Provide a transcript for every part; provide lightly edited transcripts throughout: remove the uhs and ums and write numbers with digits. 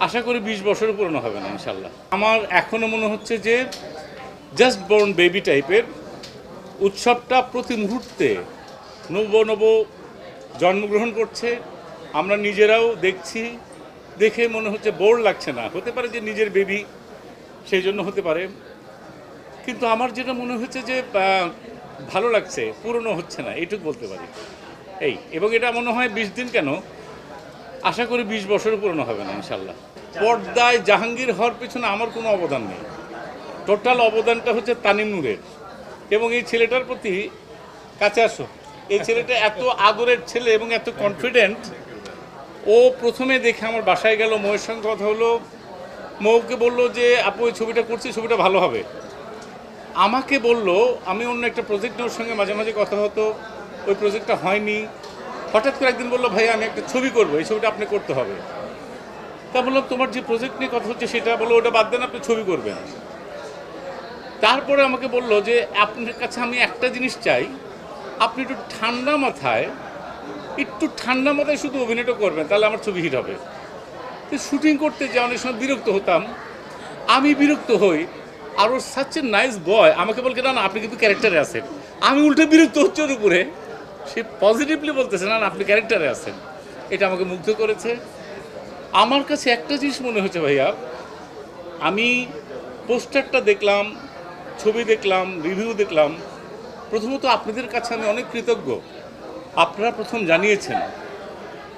আশা করি ২০ বছরও পুরনো হবে না ইনশাল্লাহ। আমার এখনও মনে হচ্ছে যে জাস্ট বর্ন বেবি টাইপের উৎসবটা প্রতি মুহূর্তে নব নব জন্মগ্রহণ করছে। আমরা নিজেরাও দেখছি, দেখে মনে হচ্ছে বোর লাগছে না। হতে পারে যে নিজের বেবি, সেই জন্য হতে পারে, কিন্তু আমার যেটা মনে হচ্ছে যে ভালো লাগছে, পুরনো হচ্ছে না, এইটুকু বলতে পারি। এবং এটা মনে হয় ২০ দিন কেন, আশা করি ২০ বছরও পুরনো হবে না ইনশাল্লাহ। পর্দায় জাহাঙ্গীর হওয়ার পেছনে আমার কোনো অবদান নেই। টোটাল অবদানটা হচ্ছে তানিম নূরের। এবং এই ছেলেটার প্রতি, কাছে আসো, এই ছেলেটা এত আদরের ছেলে এবং এত কনফিডেন্ট। ও প্রথমে দেখে আমার বাসায় গেল, মৌয়ের সঙ্গে কথা হলো, মৌকে বললো যে আপু ওই ছবিটা করছি, ছবিটা ভালো হবে। আমাকে বলল, আমি অন্য একটা প্রজেক্ট ওর সঙ্গে মাঝে মাঝে কথা হতো, ওই প্রজেক্টটা হয়নি। হঠাৎ করে একদিন বললো, ভাই আমি একটা ছবি করবো, এই ছবিটা আপনি করতে হবে। তা বললাম, তোমার যে প্রজেক্ট নিয়ে কথা হচ্ছে সেটা বলো, ওটা বাদ দেন, আপনি ছবি করবেন। তারপরে আমাকে বললো যে আপনার কাছে আমি একটা জিনিস চাই, আপনি একটু ঠান্ডা মাথায় শুধু অভিনয়টা করবেন, তাহলে আমার ছবি হিট হবে। তো শুটিং করতে যে অনেক সময় বিরক্ত হতাম, আমি বিরক্ত হই, আর ওর সাচ এ নাইস বয় আমাকে বলকে, না না আপনি কিন্তু ক্যারেক্টারে আছেন। আমি উল্টে বিরক্ত হচ্ছে ওর উপরে, সে পজিটিভলি বলতেছে, না না আপনি ক্যারেক্টারে আছেন। এটা আমাকে মুগ্ধ করেছে। আমার কাছে একটা জিনিস মনে হচ্ছে ভাইয়া, আমি পোস্টারটা দেখলাম, ছবি দেখলাম, রিভিউ দেখলাম, প্রথমত আপনাদের কাছে আমি অনেক কৃতজ্ঞ, আপনারা প্রথম জানিয়েছেন।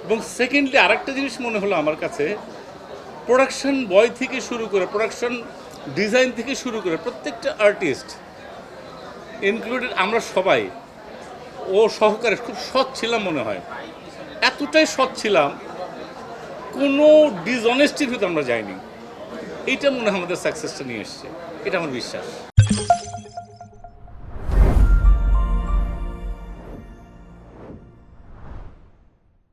এবং সেকেন্ডলি আরেকটা জিনিস মনে হলো আমার কাছে, প্রোডাকশন বয় থেকে শুরু করে, প্রোডাকশন ডিজাইন থেকে শুরু করে প্রত্যেকটা আর্টিস্ট ইনক্লুডেড আমরা সবাই, ও সহকারে খুব সৎ ছিলাম মনে হয়। এতটাই সৎ ছিলাম, কোনো ডিসঅনেস্টির ভিতরে আমরা যাইনি। এইটা মনে হয় আমাদের সাকসেসটা নিয়ে এসছে, এটা আমার বিশ্বাস।